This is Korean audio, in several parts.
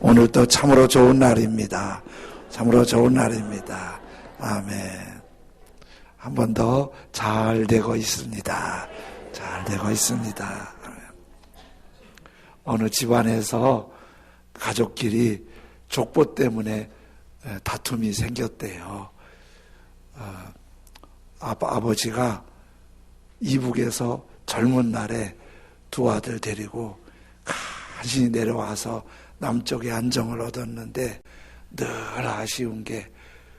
오늘도 참으로 좋은 날입니다. 참으로 좋은 날입니다. 아멘. 한 번 더 잘 되고 있습니다. 잘 되고 있습니다. 어느 집안에서 가족끼리 족보 때문에 다툼이 생겼대요. 아버지가 이북에서 젊은 날에 두 아들 데리고 간신히 내려와서 남쪽에 안정을 얻었는데 늘 아쉬운 게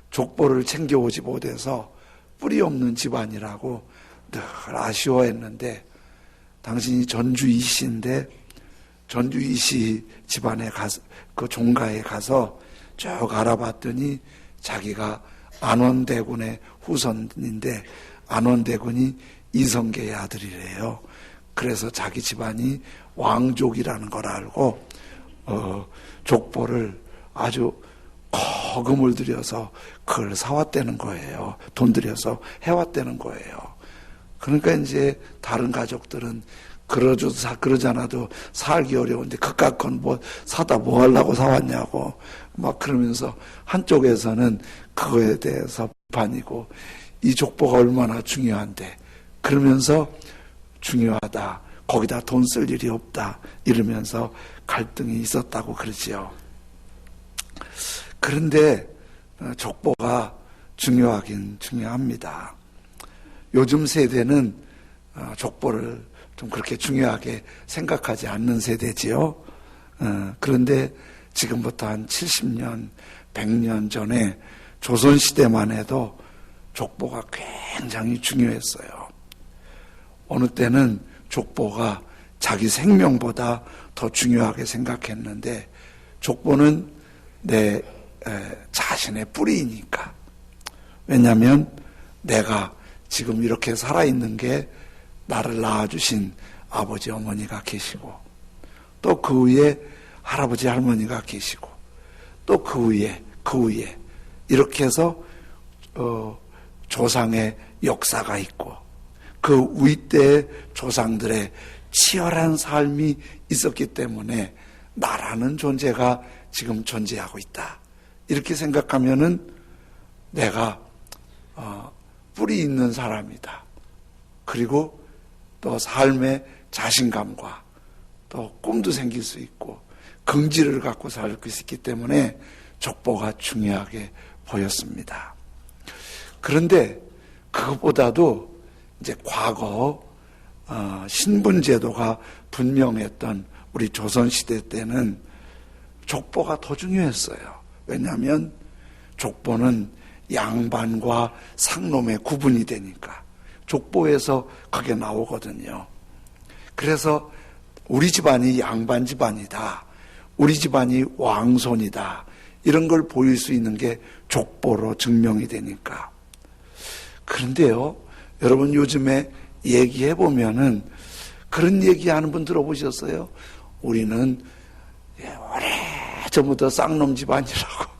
족보를 챙겨오지 못해서 뿌리 없는 집안이라고 늘 아쉬워했는데, 당신이 전주 이씨인데 전주 이씨 집안에 가서, 그 종가에 가서 쭉 알아봤더니 자기가 안원대군의 후손인데 안원대군이 이성계의 아들이래요. 그래서 자기 집안이 왕족이라는 걸 알고 족보를 아주 거금을 들여서 그걸 사왔다는 거예요. 돈 들여서 해왔다는 거예요. 그러니까 이제 다른 가족들은 그러지 않아도 살기 어려운데 그깟 건 뭐 사다 뭐 하려고 사왔냐고 막 그러면서, 한쪽에서는 그거에 대해서 비판이고 이 족보가 얼마나 중요한데 그러면서 중요하다, 거기다 돈 쓸 일이 없다 이러면서 갈등이 있었다고 그러지요. 그런데 족보가 중요하긴 중요합니다. 요즘 세대는 족보를 좀 그렇게 중요하게 생각하지 않는 세대지요. 그런데 지금부터 한 70년, 100년 전에 조선시대만 해도 족보가 굉장히 중요했어요. 어느 때는 족보가 자기 생명보다 더 중요하게 생각했는데, 족보는 내 자신의 뿌리이니까. 왜냐하면 내가 지금 이렇게 살아있는 게 나를 낳아주신 아버지 어머니가 계시고, 또 그 위에 할아버지 할머니가 계시고, 또 그 위에 이렇게 해서 조상의 역사가 있고, 그 윗대의 조상들의 치열한 삶이 있었기 때문에 나라는 존재가 지금 존재하고 있다. 이렇게 생각하면은 내가 뿌리 있는 사람이다. 그리고 또 삶의 자신감과 또 꿈도 생길 수 있고 긍지를 갖고 살 수 있기 때문에 족보가 중요하게 보였습니다. 그런데 그것보다도 이제 과거 신분제도가 분명했던 우리 조선시대 때는 족보가 더 중요했어요. 왜냐하면 족보는 양반과 상놈의 구분이 되니까 족보에서 그게 나오거든요. 그래서 우리 집안이 양반 집안이다, 우리 집안이 왕손이다, 이런 걸 보일 수 있는 게 족보로 증명이 되니까. 그런데요, 여러분 요즘에 얘기해 보면은 그런 얘기하는 분 들어보셨어요? 우리는 오래전부터 쌍놈 집안이라고.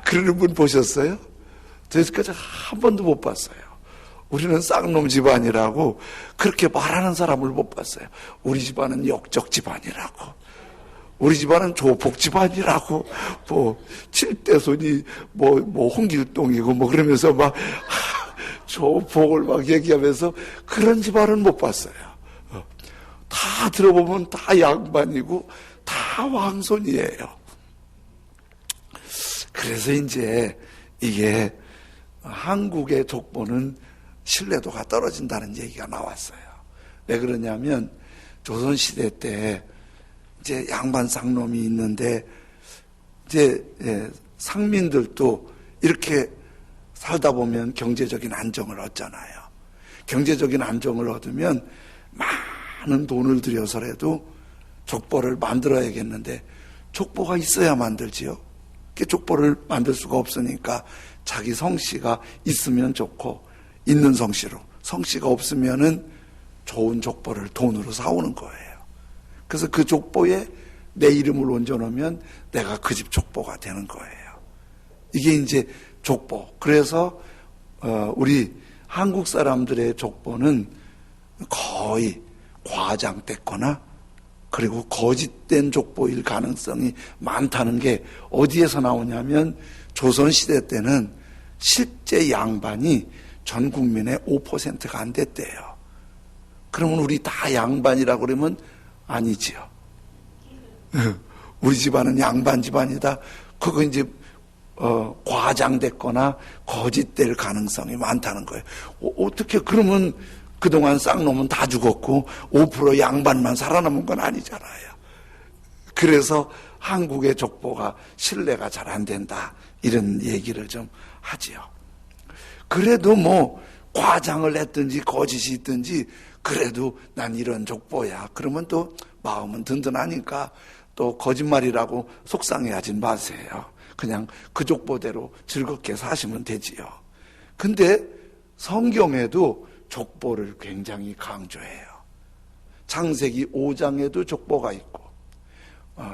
그러는 분 보셨어요? 저희까지 한 번도 못 봤어요. 우리는 쌍놈 집안이라고 그렇게 말하는 사람을 못 봤어요. 우리 집안은 역적 집안이라고, 우리 집안은 조폭 집안이라고, 뭐 칠대손이 뭐 홍길동이고 뭐 그러면서 막 조폭을 막 얘기하면서 그런 집안은 못 봤어요. 다 들어보면 다 양반이고 다 왕손이에요. 그래서 이제 이게 한국의 족보는 신뢰도가 떨어진다는 얘기가 나왔어요. 왜 그러냐면 조선시대 때 이제 양반 쌍놈이 있는데 이제 상민들도 이렇게 살다 보면 경제적인 안정을 얻잖아요. 경제적인 안정을 얻으면 많은 돈을 들여서라도 족보를 만들어야겠는데 족보가 있어야 만들지요. 족보를 만들 수가 없으니까 자기 성씨가 있으면 좋고, 있는 성씨로, 성씨가 없으면은 좋은 족보를 돈으로 사오는 거예요. 그래서 그 족보에 내 이름을 얹어놓으면 내가 그 집 족보가 되는 거예요. 이게 이제 족보. 그래서 우리 한국 사람들의 족보는 거의 과장됐거나 그리고 거짓된 족보일 가능성이 많다는 게 어디에서 나오냐면 조선시대 때는 실제 양반이 전 국민의 5%가 안 됐대요. 그러면 우리 다 양반이라고 그러면 아니지요. 우리 집안은 양반 집안이다. 그거 이제 과장됐거나 거짓될 가능성이 많다는 거예요. 어떻게 그러면 그동안 쌍놈은 다 죽었고 5% 양반만 살아남은 건 아니잖아요. 그래서 한국의 족보가 신뢰가 잘 안 된다 이런 얘기를 좀 하지요. 그래도 뭐 과장을 했든지 거짓이 있든지 그래도 난 이런 족보야. 그러면 또 마음은 든든하니까 또 거짓말이라고 속상해하지 마세요. 그냥 그 족보대로 즐겁게 사시면 되지요. 근데 성경에도 족보를 굉장히 강조해요. 창세기 5장에도 족보가 있고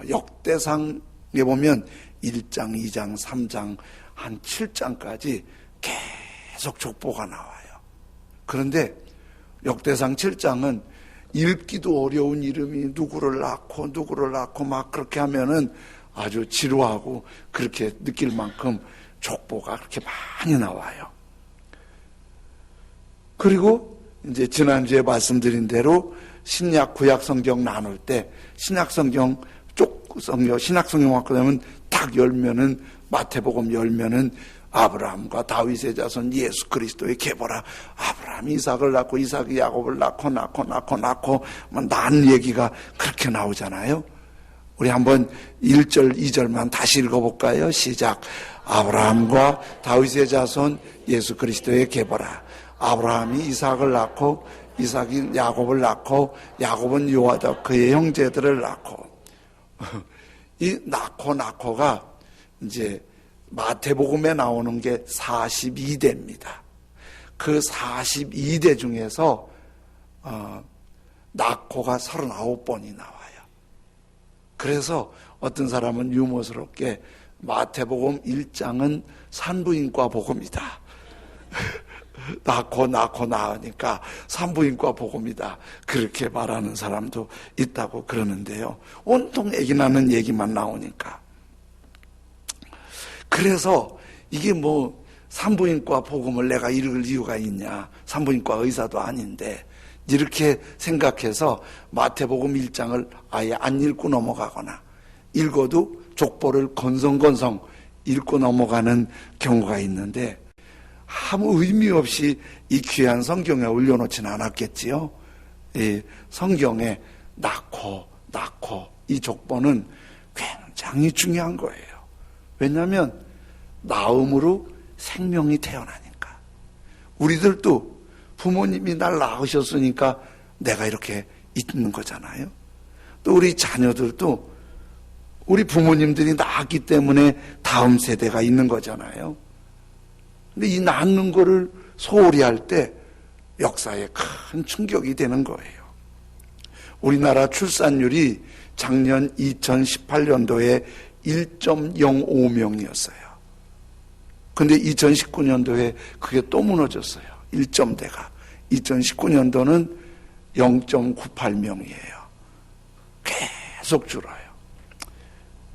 역대상에 보면 1장, 2장, 3장, 한 7장까지 계속 족보가 나와요. 그런데 역대상 7장은 읽기도 어려운 이름이 누구를 낳고 막 그렇게 하면은 아주 지루하고 그렇게 느낄 만큼 족보가 그렇게 많이 나와요. 그리고 이제 지난주에 말씀드린 대로 신약 구약 성경 나눌 때 신약 성경 신약 성경 갖고 나면 딱 열면은 마태복음 열면은 아브라함과 다윗의 자손 예수 그리스도의 계보라. 아브라함이 이삭을 낳고 이삭이 야곱을 낳고 난 얘기가 그렇게 나오잖아요. 우리 한번 1절 2절만 다시 읽어볼까요? 시작. 아브라함과 다윗의 자손 예수 그리스도의 계보라. 아브라함이 이삭을 낳고 이삭이 야곱을 낳고 야곱은 요아다 그의 형제들을 낳고 이 낳고가 이제 마태복음에 나오는 게 42대입니다. 그 42대 중에서 낳고가 39번이 나와요. 그래서 어떤 사람은 유머스럽게 마태복음 1장은 산부인과 복음이다. 낳으니까 산부인과 복음이다. 그렇게 말하는 사람도 있다고 그러는데요. 온통 애기 낳는 얘기만 나오니까. 그래서 이게 뭐 산부인과 복음을 내가 읽을 이유가 있냐. 산부인과 의사도 아닌데 이렇게 생각해서 마태복음 1장을 아예 안 읽고 넘어가거나 읽어도 족보를 건성건성 읽고 넘어가는 경우가 있는데 아무 의미 없이 이 귀한 성경에 올려놓지는 않았겠지요. 이 성경에 낳고 이 족보는 굉장히 중요한 거예요. 왜냐하면 낳음으로 생명이 태어나니까. 우리들도 부모님이 날 낳으셨으니까 내가 이렇게 있는 거잖아요. 또 우리 자녀들도 우리 부모님들이 낳았기 때문에 다음 세대가 있는 거잖아요. 근데 이 낳는 거를 소홀히 할 때 역사에 큰 충격이 되는 거예요. 우리나라 출산율이 작년 2018년도에 1.05명이었어요. 근데 2019년도에 그게 또 무너졌어요. 1점대가. 2019년도는 0.98명이에요. 계속 줄어요.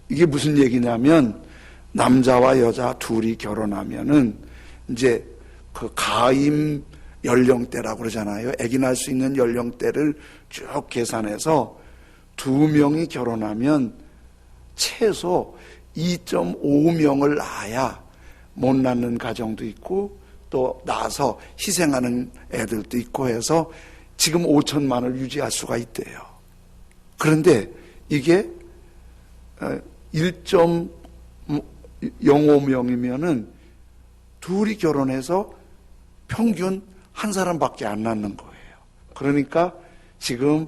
이게 무슨 얘기냐면 남자와 여자 둘이 결혼하면은 이제 그 가임 연령대라고 그러잖아요. 아기 낳을 수 있는 연령대를 쭉 계산해서 2명이 결혼하면 최소 2.5명을 낳아야 못 낳는 가정도 있고 또 낳아서 희생하는 애들도 있고 해서 지금 5천만을 유지할 수가 있대요. 그런데 이게 1.05명이면은 둘이 결혼해서 평균 한 사람밖에 안 낳는 거예요. 그러니까 지금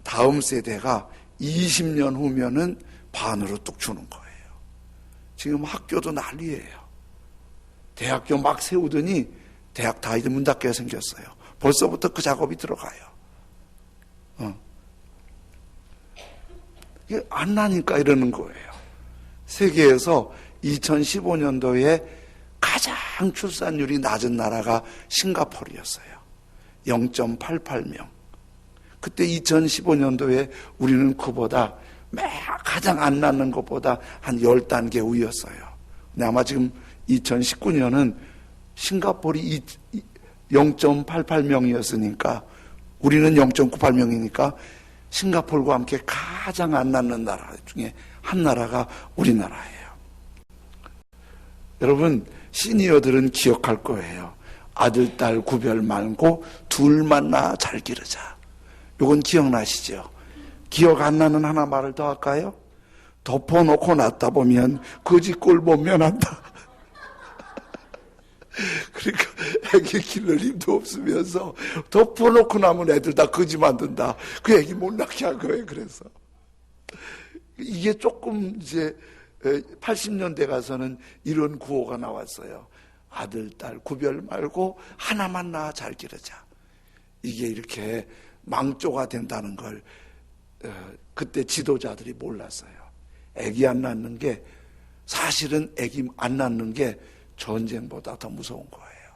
다음 세대가 20년 후면은 반으로 뚝 주는 거예요. 지금 학교도 난리예요. 대학교 막 세우더니 대학 다 이제 문 닫게 생겼어요. 벌써부터 그 작업이 들어가요. 이게 안 나니까 이러는 거예요. 세계에서 2015년도에 가장 출산율이 낮은 나라가 싱가포르였어요. 0.88명. 그때 2015년도에 우리는 그보다 가장 안 낳는 것보다 한 10단계 위였어요. 근데 아마 지금 2019년은 싱가포르이 0.88명이었으니까 우리는 0.98명이니까 싱가포르와 함께 가장 안 낳는 나라 중에 한 나라가 우리나라예요. 여러분, 시니어들은 기억할 거예요. 아들, 딸 구별 말고 둘만 낳아 잘 기르자. 요건 기억나시죠? 기억 안 나는 하나 말을 더 할까요? 덮어놓고 낳다 보면 거지 꼴 못 면한다. 그러니까 애기 키울 힘도 없으면서 덮어놓고 나면 애들 다 거지 만든다. 그 애기 못 낳게 한 거예요. 그래서 이게 조금 이제 80년대 가서는 이런 구호가 나왔어요. 아들, 딸 구별 말고 하나만 낳아 잘 기르자. 이게 이렇게 망조가 된다는 걸 그때 지도자들이 몰랐어요. 애기 안 낳는 게 사실은 애기 안 낳는 게 전쟁보다 더 무서운 거예요.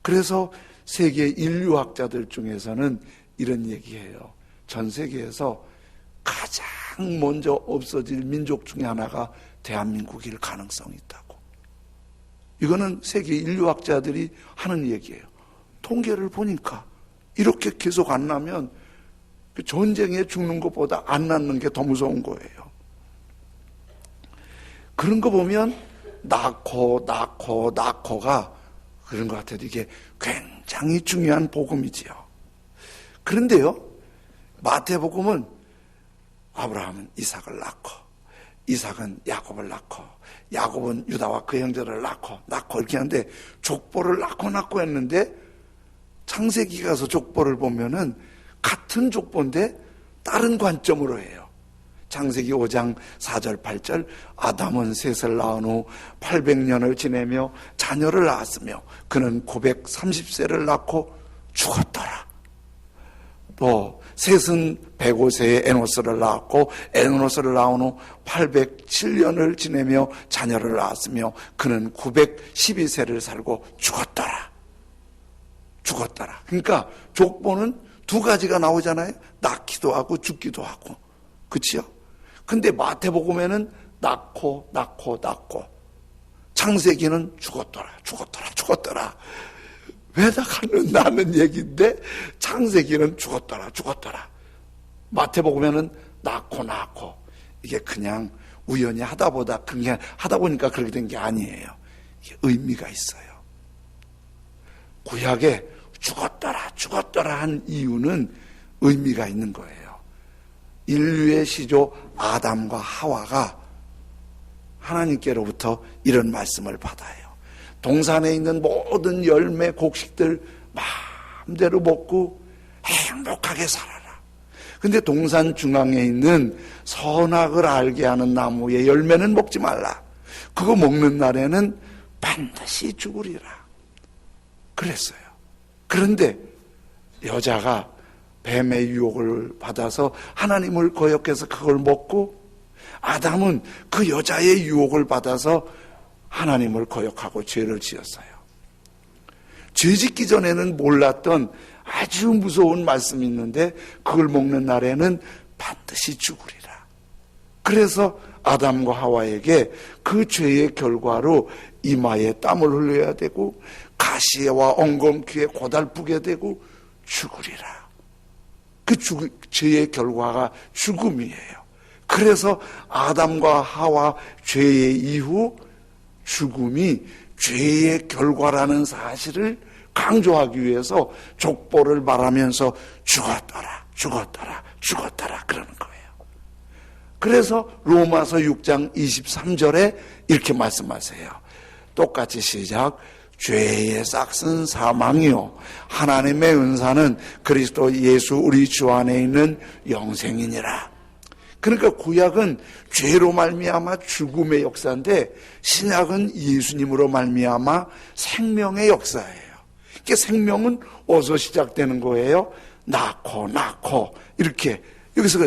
그래서 세계 인류학자들 중에서는 이런 얘기해요. 전 세계에서 가장 먼저 없어질 민족 중에 하나가 대한민국일 가능성이 있다고. 이거는 세계 인류학자들이 하는 얘기예요. 통계를 보니까 이렇게 계속 안 나면 전쟁에 죽는 것보다 안 낳는 게 더 무서운 거예요. 그런 거 보면 낳고가 그런 것 같아도 이게 굉장히 중요한 복음이지요. 그런데요, 마태복음은 아브라함은 이삭을 낳고, 이삭은 야곱을 낳고, 야곱은 유다와 그 형제를 낳고 이렇게 하는데 족보를 낳고 했는데 창세기 가서 족보를 보면은 같은 족보인데 다른 관점으로 해요. 창세기 5장 4절 8절 아담은 셋을 낳은 후 800년을 지내며 자녀를 낳았으며 그는 930세를 낳고 죽었더라. 또 셋은 105세에 에노스를 낳았고 에노스를 낳은 후 807년을 지내며 자녀를 낳았으며 그는 912세를 살고 죽었더라. 그러니까 족보는 두 가지가 나오잖아요. 낳기도 하고 죽기도 하고. 그치요? 근데 마태복음에는 낳고 창세기는 죽었더라. 왜 다 낳는 얘기인데 창세기는 죽었더라. 마태복음에는 낳고 이게 그냥 우연히 하다 보니까 그렇게 된 게 아니에요. 이게 의미가 있어요. 구약에 죽었더라 한 이유는 의미가 있는 거예요. 인류의 시조 아담과 하와가 하나님께로부터 이런 말씀을 받아요. 동산에 있는 모든 열매 곡식들 마음대로 먹고 행복하게 살아라. 근데 동산 중앙에 있는 선악을 알게 하는 나무의 열매는 먹지 말라. 그거 먹는 날에는 반드시 죽으리라. 그랬어요. 그런데 여자가 뱀의 유혹을 받아서 하나님을 거역해서 그걸 먹고 아담은 그 여자의 유혹을 받아서 하나님을 거역하고 죄를 지었어요. 죄 짓기 전에는 몰랐던 아주 무서운 말씀이 있는데 그걸 먹는 날에는 반드시 죽으리라. 그래서 아담과 하와에게 그 죄의 결과로 이마에 땀을 흘려야 되고 가시와 엉겅퀴에 고달프게 되고 죽으리라. 그 죄의 결과가 죽음이에요. 그래서 아담과 하와 죄의 이후 죽음이 죄의 결과라는 사실을 강조하기 위해서 족보를 말하면서 죽었더라 그러는 거예요. 그래서 로마서 6장 23절에 이렇게 말씀하세요. 똑같이 시작. 죄의 싹은 사망이요 하나님의 은사는 그리스도 예수 우리 주 안에 있는 영생이니라. 그러니까 구약은 죄로 말미암아 죽음의 역사인데 신약은 예수님으로 말미암아 생명의 역사예요. 이게 생명은 어디서 시작되는 거예요? 낳고 이렇게 여기서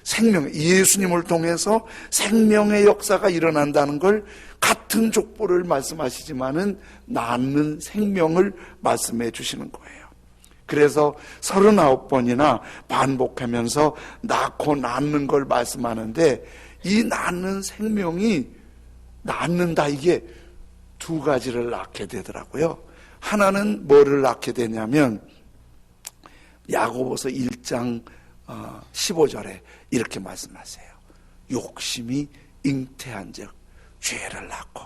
생명, 예수님을 통해서 생명의 역사가 일어난다는 걸 같은 족보를 말씀하시지만은 낳는 생명을 말씀해 주시는 거예요. 그래서 39번이나 반복하면서 낳고 낳는 걸 말씀하는데, 이 낳는 생명이 낳는다, 이게 두 가지를 낳게 되더라고요. 하나는 뭐를 낳게 되냐면 야고보서 1장 15절에 이렇게 말씀하세요. 욕심이 잉태한 즉 죄를 낳고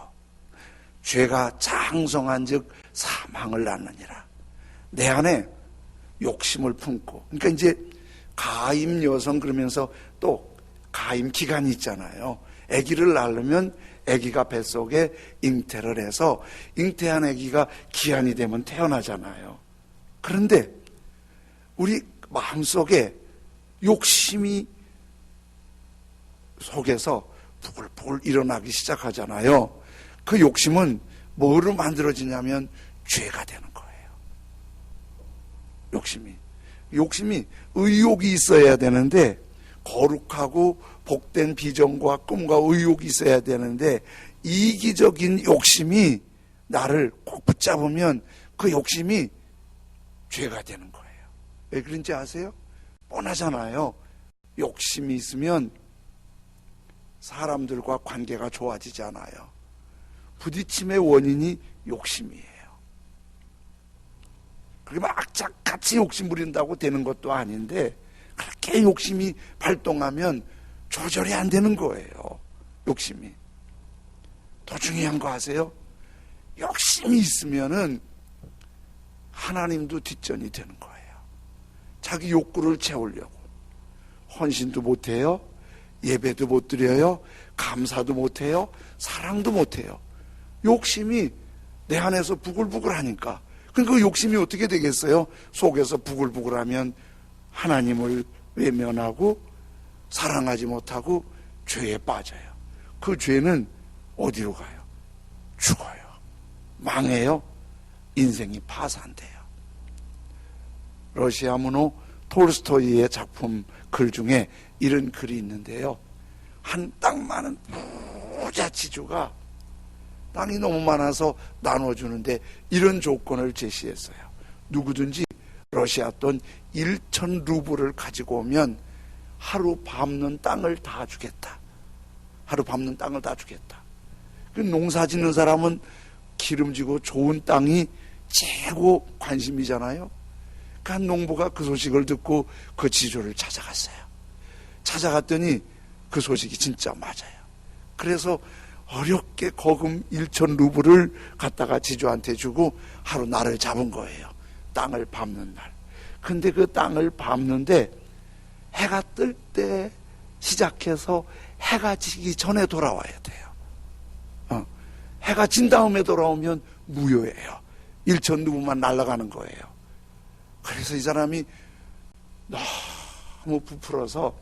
죄가 장성한 즉 사망을 낳느니라. 내 안에 욕심을 품고, 그러니까 이제 가임 여성 그러면서 또 가임 기간이 있잖아요. 아기를 낳으려면 아기가 뱃속에 잉태를 해서 잉태한 아기가 기한이 되면 태어나잖아요. 그런데 우리 마음속에 욕심이 속에서 부글부글 일어나기 시작하잖아요. 그 욕심은 뭐로 만들어지냐면 죄가 되는 거예요. 욕심이 의욕이 있어야 되는데, 거룩하고 복된 비전과 꿈과 의욕이 있어야 되는데, 이기적인 욕심이 나를 꼭 붙잡으면 그 욕심이 죄가 되는 거예요. 왜 그런지 아세요? 뻔하잖아요. 욕심이 있으면 사람들과 관계가 좋아지지 않아요. 부딪힘의 원인이 욕심이에요. 그게 막 악착같이 욕심 부린다고 되는 것도 아닌데, 그렇게 욕심이 발동하면 조절이 안 되는 거예요. 욕심이. 더 중요한 거 아세요? 욕심이 있으면은 하나님도 뒷전이 되는 거예요. 자기 욕구를 채우려고 헌신도 못해요, 예배도 못 드려요, 감사도 못해요, 사랑도 못해요. 욕심이 내 안에서 부글부글 하니까. 그러니까 그 욕심이 어떻게 되겠어요? 속에서 부글부글하면 하나님을 외면하고 사랑하지 못하고 죄에 빠져요. 그 죄는 어디로 가요? 죽어요. 망해요. 인생이 파산돼요. 러시아 문호 톨스토이의 작품 글 중에 이런 글이 있는데요. 한 땅 많은 부자 지주가 땅이 너무 많아서 나눠주는데 이런 조건을 제시했어요. 누구든지 러시아 돈 1,000 루블을 가지고 오면 하루 밟는 땅을 다 주겠다. 하루 밟는 땅을 다 주겠다. 그 농사 짓는 사람은 기름지고 좋은 땅이 최고 관심이잖아요. 그 한 농부가 그 소식을 듣고 그 지주를 찾아갔어요. 찾아갔더니 그 소식이 진짜 맞아요. 그래서 어렵게 거금 1,000 루블을 갖다가 지주한테 주고 하루 날을 잡은 거예요. 땅을 밟는 날. 근데 그 땅을 밟는데 해가 뜰 때 시작해서 해가 지기 전에 돌아와야 돼요. 해가 진 다음에 돌아오면 무효예요. 1,000 루블만 날아가는 거예요. 그래서 이 사람이 너무 부풀어서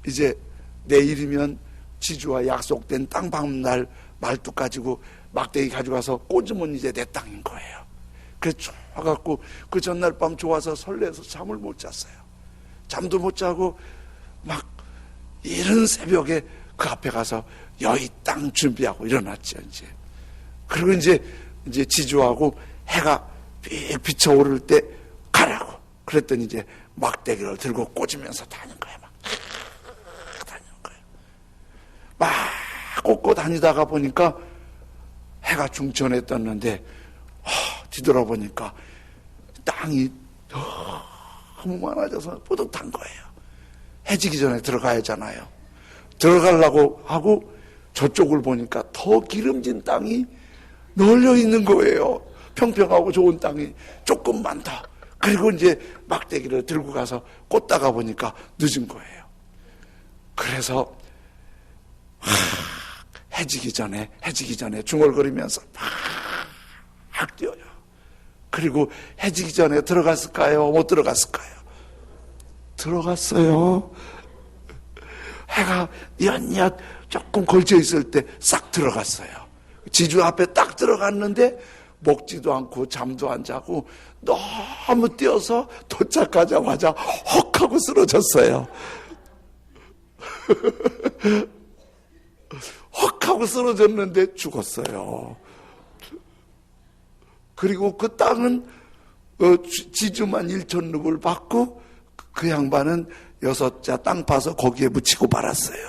이제 내일이면 지주와 약속된 땅 밟는 날 말뚝 가지고 막대기 가져가서 꽂으면 이제 내 땅인 거예요. 그래서 좋아갖고 그 전날 밤 좋아서 설레서 잠을 못 잤어요. 잠도 못 자고 막 이른 새벽에 그 앞에 가서 여의 땅 준비하고 일어났죠. 이제 그리고 이제 지주하고 해가 삐 비쳐오를 때 가라고 그랬더니 이제 막대기를 들고 꽂으면서 다닌 거예요. 다니는 거예요. 막 꽂고 다니다가 보니까 해가 중천에 떴는데 뒤돌아보니까 땅이 너무 많아져서 뿌듯한 거예요. 해지기 전에 들어가야 하잖아요. 들어가려고 하고 저쪽을 보니까 더 기름진 땅이 널려 있는 거예요. 평평하고 좋은 땅이 조금만 더. 그리고 이제 막대기를 들고 가서 꽂다가 보니까 늦은 거예요. 그래서 해지기 전에 중얼거리면서 막 뛰어요. 그리고 해지기 전에 들어갔을까요? 못 들어갔을까요? 들어갔어요. 해가 엿엿 조금 걸쳐 있을 때 싹 들어갔어요. 지주 앞에 딱 들어갔는데 먹지도 않고 잠도 안 자고 너무 뛰어서 도착하자마자 헉 하고 쓰러졌어요. 헉 하고 쓰러졌는데 죽었어요. 그리고 그 땅은 지주만 1,000루블 받고 그 양반은 6자 땅 파서 거기에 묻히고 말았어요.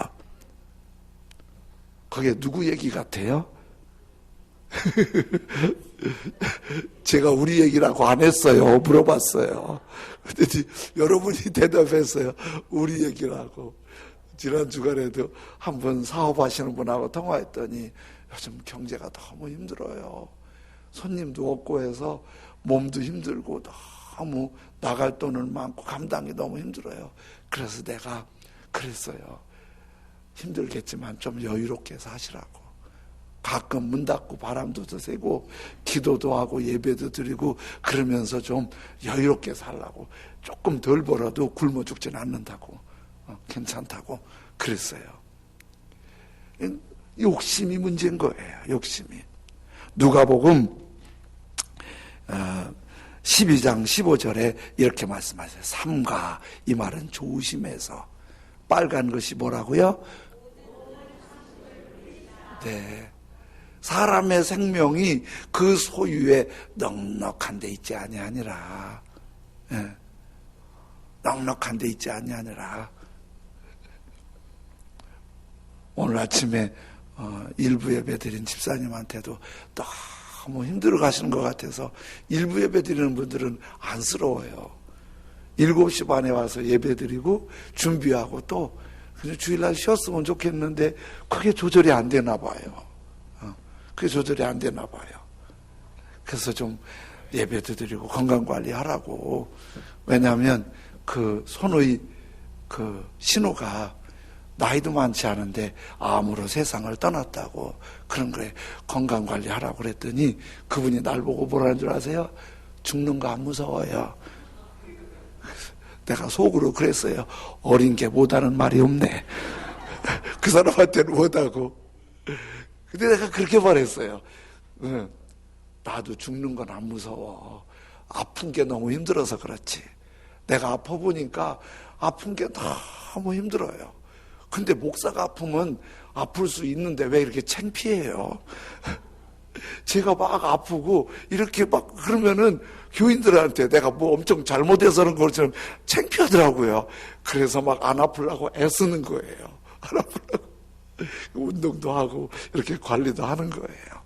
그게 누구 얘기 같아요? 제가 우리 얘기라고 안 했어요. 물어봤어요. 그랬더니 여러분이 대답했어요. 우리 얘기라고. 지난 주간에도 한번 사업하시는 분하고 통화했더니 요즘 경제가 너무 힘들어요. 손님도 없고 해서 몸도 힘들고 너무 나갈 돈은 많고 감당이 너무 힘들어요. 그래서 내가 그랬어요. 힘들겠지만 좀 여유롭게 사시라고. 가끔 문 닫고 바람도 드세고 기도도 하고 예배도 드리고 그러면서 좀 여유롭게 살라고. 조금 덜 벌어도 굶어 죽진 않는다고. 괜찮다고 그랬어요. 욕심이 문제인 거예요. 욕심이. 누가복음 12장 15절에 이렇게 말씀하세요. 삼가, 이 말은 조심해서. 빨간 것이 뭐라고요? 네. 사람의 생명이 그 소유에 넉넉한 데 있지 아니하니라. 네. 넉넉한 데 있지 아니하니라. 오늘 아침에 일부 예배 드린 집사님한테도 너무 힘들어 가시는 것 같아서 일부 예배 드리는 분들은 안쓰러워요. 7시 반에 와서 예배 드리고 준비하고 또 주일날 쉬었으면 좋겠는데 그게 조절이 안 되나 봐요. 그게 조절이 안 되나 봐요. 그래서 좀 예배도 드리고 건강관리 하라고. 왜냐하면 그 손의 그 신호가 나이도 많지 않은데 암으로 세상을 떠났다고. 그런 거에 건강관리 하라고 그랬더니 그분이 날 보고 뭐라는 줄 아세요? 죽는 거 안 무서워요. 내가 속으로 그랬어요. 어린 게 못하는 말이 없네. 그 사람한테는 못하고. 근데 내가 그렇게 말했어요. 나도 죽는 건 안 무서워. 아픈 게 너무 힘들어서 그렇지. 내가 아파보니까 아픈 게 너무 힘들어요. 근데 목사가 아프면 아플 수 있는데 왜 이렇게 창피해요? 제가 막 아프고 이렇게 막 그러면은 교인들한테 내가 뭐 엄청 잘못해서 그런 것처럼 창피하더라고요. 그래서 막 안 아프려고 애쓰는 거예요. 안 아프려고. 운동도 하고 이렇게 관리도 하는 거예요.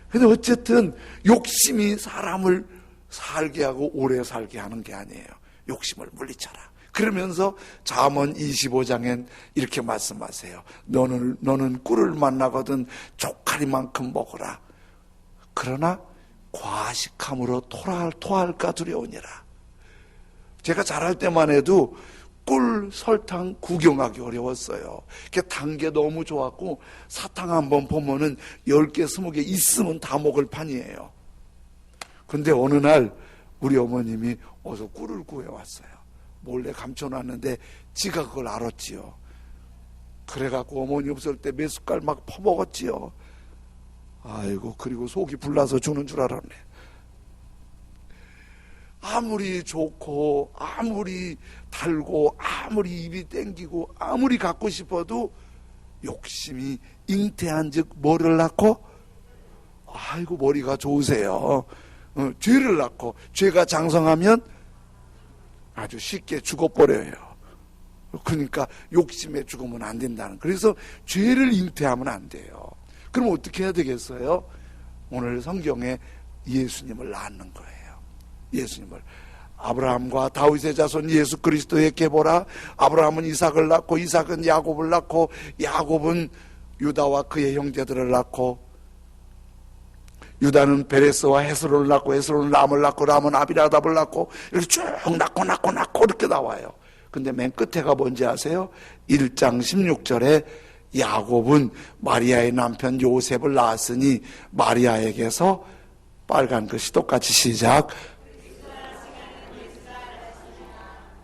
근데 어쨌든 욕심이 사람을 살게 하고 오래 살게 하는 게 아니에요. 욕심을 물리쳐라. 그러면서 잠언 25장엔 이렇게 말씀하세요. 너는 꿀을 만나거든 조카리만큼 먹어라. 그러나 과식함으로 토할까 두려우니라. 제가 자랄 때만 해도 꿀, 설탕 구경하기 어려웠어요. 단 게 너무 좋았고 사탕 한번 보면은 10개, 20개 있으면 다 먹을 판이에요. 근데 어느 날 우리 어머님이 어서 꿀을 구해왔어요. 몰래 감춰놨는데 지가 그걸 알았지요. 그래갖고 어머니 없을 때 몇 숟갈 막 퍼먹었지요. 아이고, 그리고 속이 불나서 죽는 줄 알았네. 아무리 좋고 아무리 달고 아무리 입이 땡기고 아무리 갖고 싶어도 욕심이 잉태한 즉 뭐를 낳고? 아이고, 머리가 좋으세요. 죄를 낳고, 죄가 장성하면 아주 쉽게 죽어버려요. 그러니까 욕심에 죽으면 안 된다는. 그래서 죄를 잉태하면 안 돼요. 그럼 어떻게 해야 되겠어요? 오늘 성경에 예수님을 낳는 거예요. 예수님을. 아브라함과 다윗의 자손 예수 그리스도에게 보라. 아브라함은 이삭을 낳고 이삭은 야곱을 낳고 야곱은 유다와 그의 형제들을 낳고 유다는 베레스와 헤스론을 낳고 헤스론은 람을 낳고 람은 아비나답을 낳고 이렇게 쭉 낳고 이렇게 나와요. 근데 맨 끝에가 뭔지 아세요? 1장 16절에 야곱은 마리아의 남편 요셉을 낳았으니 마리아에게서 빨간 글씨 똑같이 시작.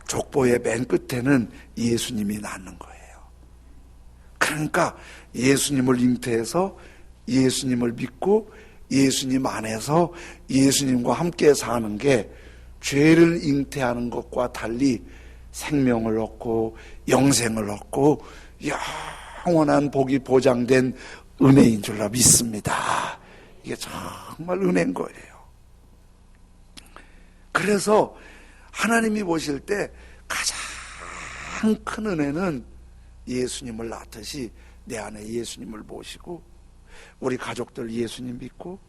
족보의 맨 끝에는 예수님이 낳는 거예요. 그러니까 예수님을 잉태해서 예수님을 믿고 예수님 안에서 예수님과 함께 사는 게 죄를 잉태하는 것과 달리 생명을 얻고 영생을 얻고 영원한 복이 보장된 은혜인 줄로 믿습니다. 이게 정말 은혜인 거예요. 그래서 하나님이 보실 때 가장 큰 은혜는 예수님을 낳듯이 내 안에 예수님을 모시고 우리 가족들 예수님 믿고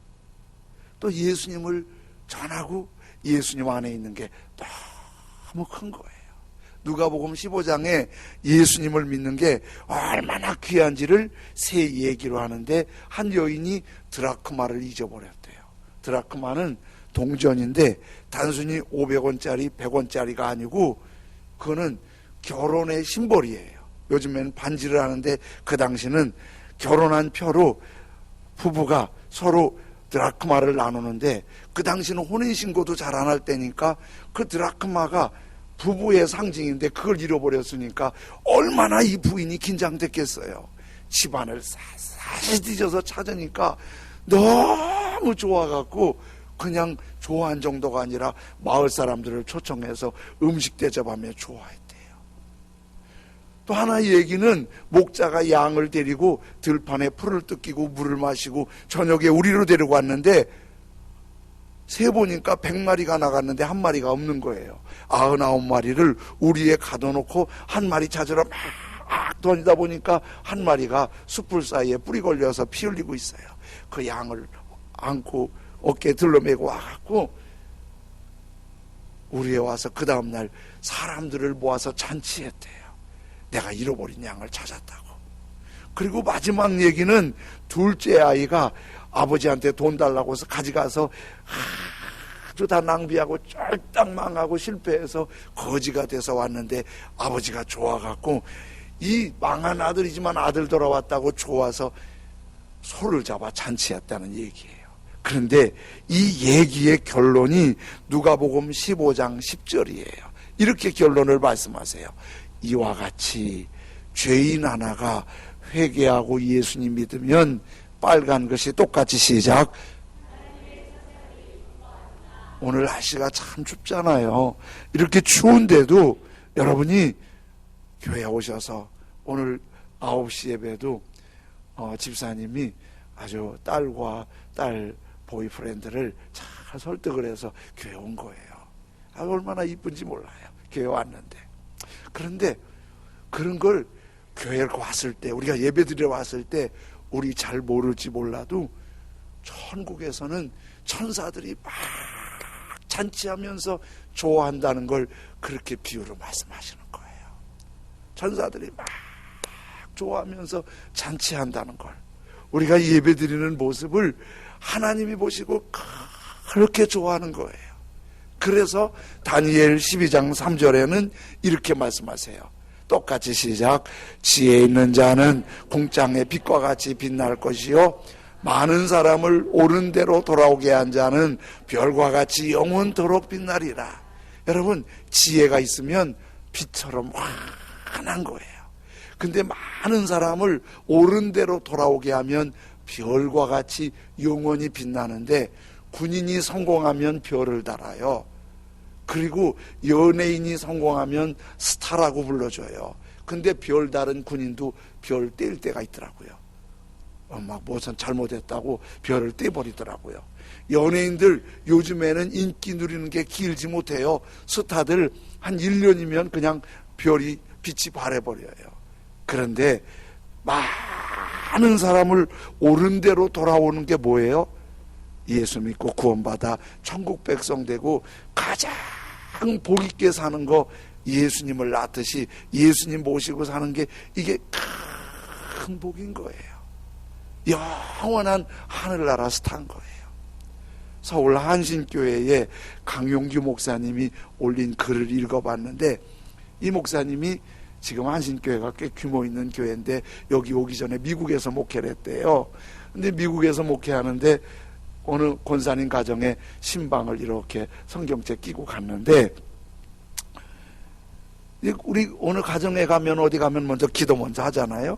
또 예수님을 전하고 예수님 안에 있는 게 너무 큰 거예요. 누가복음 15장에 예수님을 믿는 게 얼마나 귀한지를 세 얘기로 하는데, 한 여인이 드라크마를 잊어버렸대요. 드라크마는 동전인데 단순히 500원짜리 100원짜리가 아니고 그거는 결혼의 심벌이에요. 요즘에는 반지를 하는데 그 당시는 결혼한 표로 부부가 서로 드라크마를 나누는데, 그 당시는 혼인신고도 잘 안 할 때니까 그 드라크마가 부부의 상징인데 그걸 잃어버렸으니까 얼마나 이 부인이 긴장됐겠어요. 집안을 사실 뒤져서 찾으니까 너무 좋아갖고 그냥 좋아한 정도가 아니라 마을 사람들을 초청해서 음식 대접하며 좋아했대요. 또 하나의 얘기는 목자가 양을 데리고 들판에 풀을 뜯기고 물을 마시고 저녁에 우리로 데리고 왔는데 세보니까 100마리가 나갔는데 한 마리가 없는 거예요. 99마리를 우리에 가둬놓고 한 마리 찾으러 막 다니다 보니까 한 마리가 숯불 사이에 뿌리 걸려서 피 흘리고 있어요. 그 양을 안고 어깨에 들러매고 와갖고 우리에 와서 그 다음날 사람들을 모아서 잔치했대요. 내가 잃어버린 양을 찾았다고. 그리고 마지막 얘기는 둘째 아이가 아버지한테 돈 달라고 해서 가져가서 아주 다 낭비하고 쫄딱 망하고 실패해서 거지가 돼서 왔는데 아버지가 좋아갖고 이 망한 아들이지만 아들 돌아왔다고 좋아서 소를 잡아 잔치했다는 얘기예요. 그런데 이 얘기의 결론이 누가복음 15장 10절이에요. 이렇게 결론을 말씀하세요. 이와 같이 죄인 하나가 회개하고 예수님 믿으면 빨간 것이 똑같이 시작. 오늘 날씨가 참 춥잖아요. 이렇게 추운데도 여러분이 교회에 오셔서 오늘 9시 예배도 집사님이 아주 딸과 딸 보이프렌드를 잘 설득을 해서 교회 온 거예요. 얼마나 이쁜지 몰라요. 교회 왔는데. 그런데 그런 걸 교회에 왔을 때, 우리가 예배 드리러 왔을 때 우리 잘 모를지 몰라도 천국에서는 천사들이 막 잔치하면서 좋아한다는 걸 그렇게 비유로 말씀하시는 거예요. 천사들이 막 좋아하면서 잔치한다는 걸, 우리가 예배 드리는 모습을 하나님이 보시고 그렇게 좋아하는 거예요. 그래서 다니엘 12장 3절에는 이렇게 말씀하세요. 똑같이 시작. 지혜 있는 자는 궁창의 빛과 같이 빛날 것이요 많은 사람을 옳은 대로 돌아오게 한 자는 별과 같이 영원토록 빛나리라. 여러분, 지혜가 있으면 빛처럼 환한 거예요. 근데 많은 사람을 옳은 대로 돌아오게 하면 별과 같이 영원히 빛나는데, 군인이 성공하면 별을 달아요. 그리고 연예인이 성공하면 스타라고 불러줘요. 근데 별 다른 군인도 별 뗄 때가 있더라고요. 막 무슨 잘못했다고 별을 떼버리더라고요. 연예인들 요즘에는 인기 누리는 게 길지 못해요. 스타들 한 1년이면 그냥 별이 빛이 발해버려요. 그런데 많은 사람을 옳은 대로 돌아오는 게 뭐예요? 예수 믿고 구원받아 천국 백성 되고 가장 복 있게 사는 거, 예수님을 낳듯이 예수님 모시고 사는 게 이게 큰 복인 거예요. 영원한 하늘나라 스타인 거예요. 서울 한신교회에 강용규 목사님이 올린 글을 읽어봤는데, 이 목사님이 지금 한신교회가 꽤 규모 있는 교회인데 여기 오기 전에 미국에서 목회를 했대요. 근데 미국에서 목회하는데 어느 권사님 가정에 신방을 이렇게 성경책 끼고 갔는데, 우리 어느 가정에 가면 어디 가면 먼저 기도 먼저 하잖아요.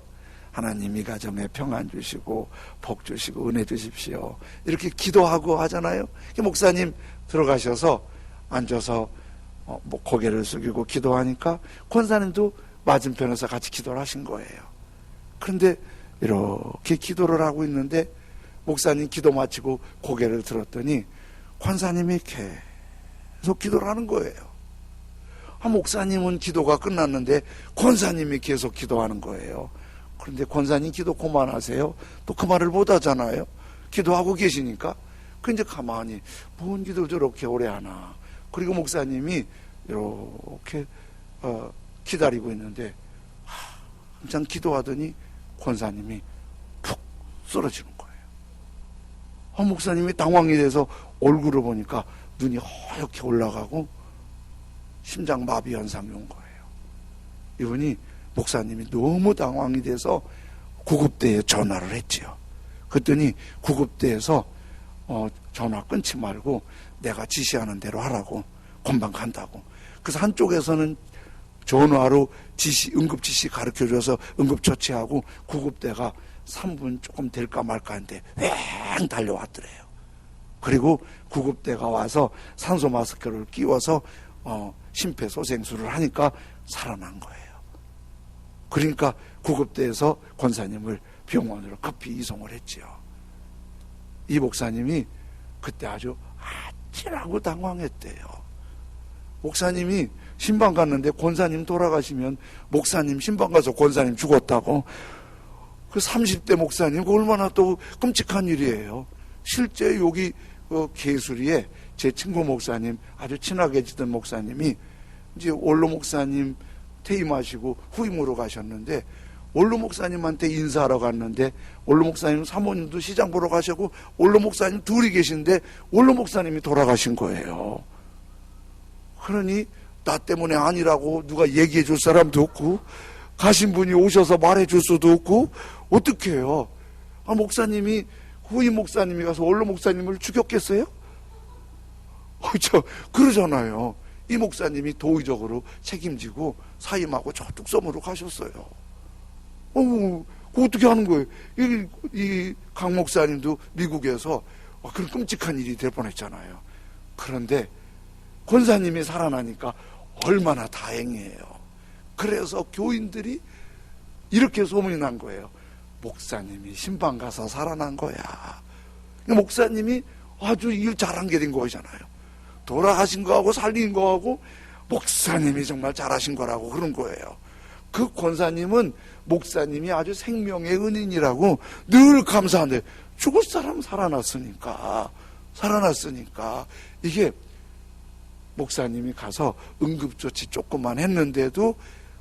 하나님 이 가정에 평안 주시고 복 주시고 은혜 주십시오, 이렇게 기도하고 하잖아요. 목사님 들어가셔서 앉아서 뭐 고개를 숙이고 기도하니까 권사님도 맞은편에서 같이 기도를 하신 거예요. 그런데 이렇게 기도를 하고 있는데 목사님 기도 마치고 고개를 들었더니 권사님이 계속 기도를 하는 거예요. 목사님은 기도가 끝났는데 권사님이 계속 기도하는 거예요. 그런데 권사님 기도 그만하세요. 또 그 말을 못 하잖아요. 기도하고 계시니까. 그 이제 가만히 뭔 기도를 저렇게 오래 하나. 그리고 목사님이 이렇게 기다리고 있는데 한참 기도하더니 권사님이 푹 쓰러지는 거예요. 목사님이 당황이 돼서 얼굴을 보니까 눈이 허옇게 올라가고 심장마비 현상이 온 거예요. 이분이 목사님이 너무 당황이 돼서 구급대에 전화를 했지요. 그랬더니 구급대에서 전화 끊지 말고 내가 지시하는 대로 하라고, 금방 간다고. 그래서 한쪽에서는 전화로 응급지시 가르쳐줘서 응급처치하고 구급대가 3분 조금 될까 말까 하는데 휑 달려왔더래요. 그리고 구급대가 와서 산소 마스크를 끼워서 심폐소생술을 하니까 살아난 거예요. 그러니까 구급대에서 권사님을 병원으로 급히 이송을 했지요. 이 목사님이 그때 아주 아찔하고 당황했대요. 목사님이 신방 갔는데 권사님 돌아가시면 목사님 신방 가서 권사님 죽었다고. 그 30대 목사님, 그 얼마나 또 끔찍한 일이에요. 실제 여기 계수리에 제 친구 목사님, 아주 친하게 지던 목사님이 이제 원로 목사님 퇴임하시고 후임으로 가셨는데, 원로 목사님한테 인사하러 갔는데 원로 목사님 사모님도 시장 보러 가시고 원로 목사님 둘이 계신데 원로 목사님이 돌아가신 거예요. 그러니 나 때문에 아니라고 누가 얘기해 줄 사람도 없고 가신 분이 오셔서 말해 줄 수도 없고 어떻게 해요? 목사님이 후임 목사님이 가서 원로 목사님을 죽였겠어요? 그러잖아요. 이 목사님이 도의적으로 책임지고 사임하고 저 뚝섬으로 가셨어요. 그거 어떻게 하는 거예요? 이 강 목사님도 미국에서 그런 끔찍한 일이 될 뻔했잖아요. 그런데 권사님이 살아나니까 얼마나 다행이에요. 그래서 교인들이 이렇게 소문이 난 거예요. 목사님이 신방 가서 살아난 거야. 목사님이 아주 일 잘한 게 된 거잖아요. 돌아가신 거하고 살린 거하고 목사님이 정말 잘하신 거라고 그런 거예요. 그 권사님은 목사님이 아주 생명의 은인이라고 늘 감사한데, 죽을 사람 살아났으니까 이게 목사님이 가서 응급조치 조금만 했는데도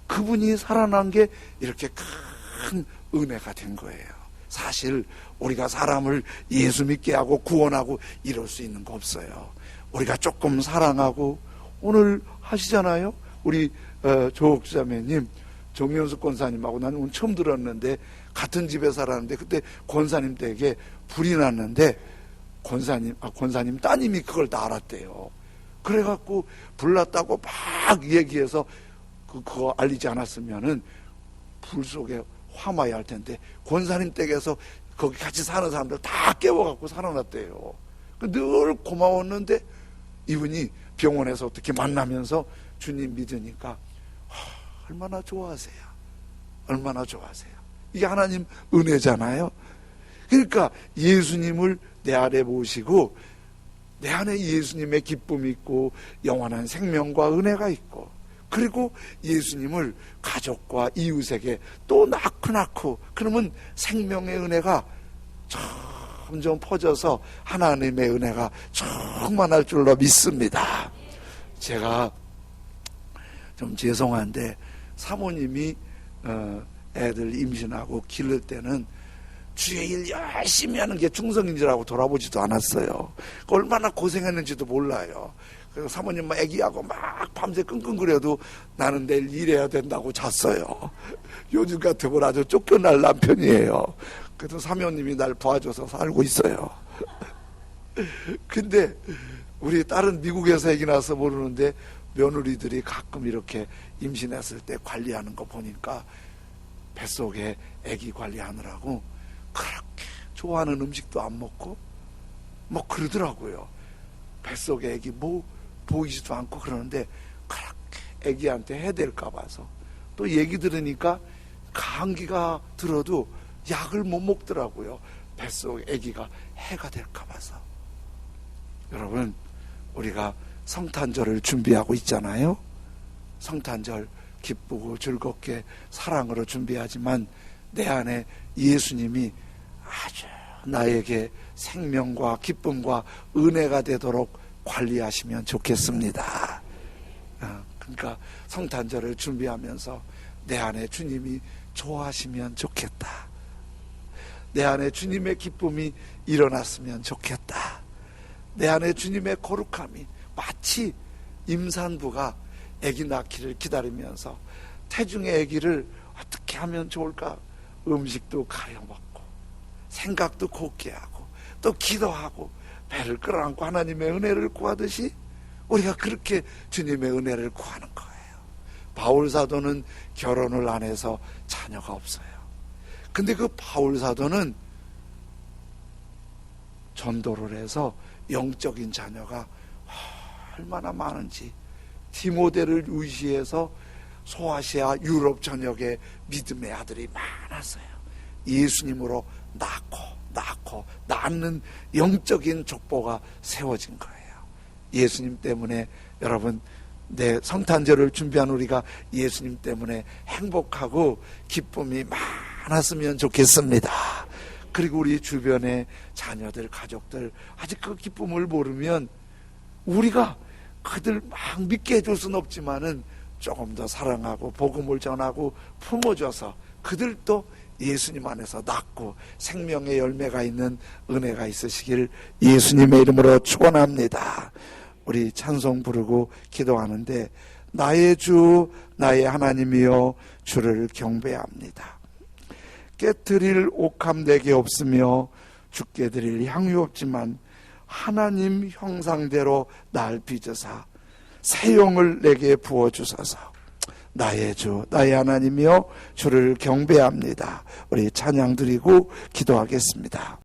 그분이 살아난 게 이렇게 큰 은혜가 된 거예요. 사실 우리가 사람을 예수 믿게 하고 구원하고 이럴 수 있는 거 없어요. 우리가 조금 사랑하고, 오늘 하시잖아요. 우리 조옥자매님, 정연숙 권사님하고 나는 오늘 처음 들었는데 같은 집에 살았는데 그때 권사님 댁에 불이 났는데 권사님 따님이 그걸 다 알았대요. 그래갖고 불났다고 막 얘기해서 그거 알리지 않았으면은 불 속에 화마야 할 텐데 권사님 댁에서 거기 같이 사는 사람들 다 깨워갖고 살아났대요. 늘 고마웠는데 이분이 병원에서 어떻게 만나면서 주님 믿으니까 얼마나 좋아하세요. 얼마나 좋아하세요. 이게 하나님 은혜잖아요. 그러니까 예수님을 내 안에 모시고 내 안에 예수님의 기쁨이 있고 영원한 생명과 은혜가 있고, 그리고 예수님을 가족과 이웃에게 또 낳고 그러면 생명의 은혜가 점점 퍼져서 하나님의 은혜가 충만할 줄로 믿습니다. 제가 좀 죄송한데 사모님이 애들 임신하고 기를 때는 주의 일 열심히 하는 게 충성인 줄 알고 돌아보지도 않았어요. 얼마나 고생했는지도 몰라요. 그래서 사모님 애기하고 막 밤새 끙끙거려도 나는 내일 일해야 된다고 잤어요. 요즘 같으면 아주 쫓겨날 남편이에요. 그래도 사모님이 날 도와줘서 살고 있어요. 근데 우리 딸은 미국에서 애기 낳아서 모르는데 며느리들이 가끔 이렇게 임신했을 때 관리하는 거 보니까 뱃속에 애기 관리하느라고 그렇게 좋아하는 음식도 안 먹고 뭐 그러더라고요. 뱃속에 애기 뭐 보이지도 않고 그러는데 그렇게 애기한테 해댈까 봐서. 또 얘기 들으니까 감기가 들어도 약을 못 먹더라고요. 뱃속에 애기가 해가 될까 봐서. 여러분, 우리가 성탄절을 준비하고 있잖아요. 성탄절 기쁘고 즐겁게 사랑으로 준비하지만 내 안에 예수님이 아주 나에게 생명과 기쁨과 은혜가 되도록 관리하시면 좋겠습니다. 그러니까 성탄절을 준비하면서 내 안에 주님이 좋아하시면 좋겠다. 내 안에 주님의 기쁨이 일어났으면 좋겠다. 내 안에 주님의 거룩함이 마치 임산부가 아기 낳기를 기다리면서 태중의 아기를 어떻게 하면 좋을까? 음식도 가려먹고 생각도 곱게 하고 또 기도하고 배를 끌어안고 하나님의 은혜를 구하듯이 우리가 그렇게 주님의 은혜를 구하는 거예요. 바울 사도는 결혼을 안 해서 자녀가 없어요. 근데 그 바울 사도는 전도를 해서 영적인 자녀가 얼마나 많은지, 디모데를 의지해서 소아시아 유럽 전역에 믿음의 아들이 많았어요. 예수님으로 낳는 영적인 족보가 세워진 거예요. 예수님 때문에 여러분, 내 성탄절을 준비한 우리가 예수님 때문에 행복하고 기쁨이 많았으면 좋겠습니다. 그리고 우리 주변의 자녀들, 가족들 아직 그 기쁨을 모르면 우리가 그들 막 믿게 해줄 수는 없지만은 조금 더 사랑하고 복음을 전하고 품어줘서 그들도 예수님 안에서 낳고 생명의 열매가 있는 은혜가 있으시길 예수님의 이름으로 축원합니다. 우리 찬송 부르고 기도하는데, 나의 주 나의 하나님이여 주를 경배합니다. 깨트릴 옥합 내게 없으며 주께 드릴 향유 없지만 하나님 형상대로 날 빚으사 새 영을 내게 부어주소서. 나의 주 나의 하나님이여 주를 경배합니다. 우리 찬양 드리고 기도하겠습니다.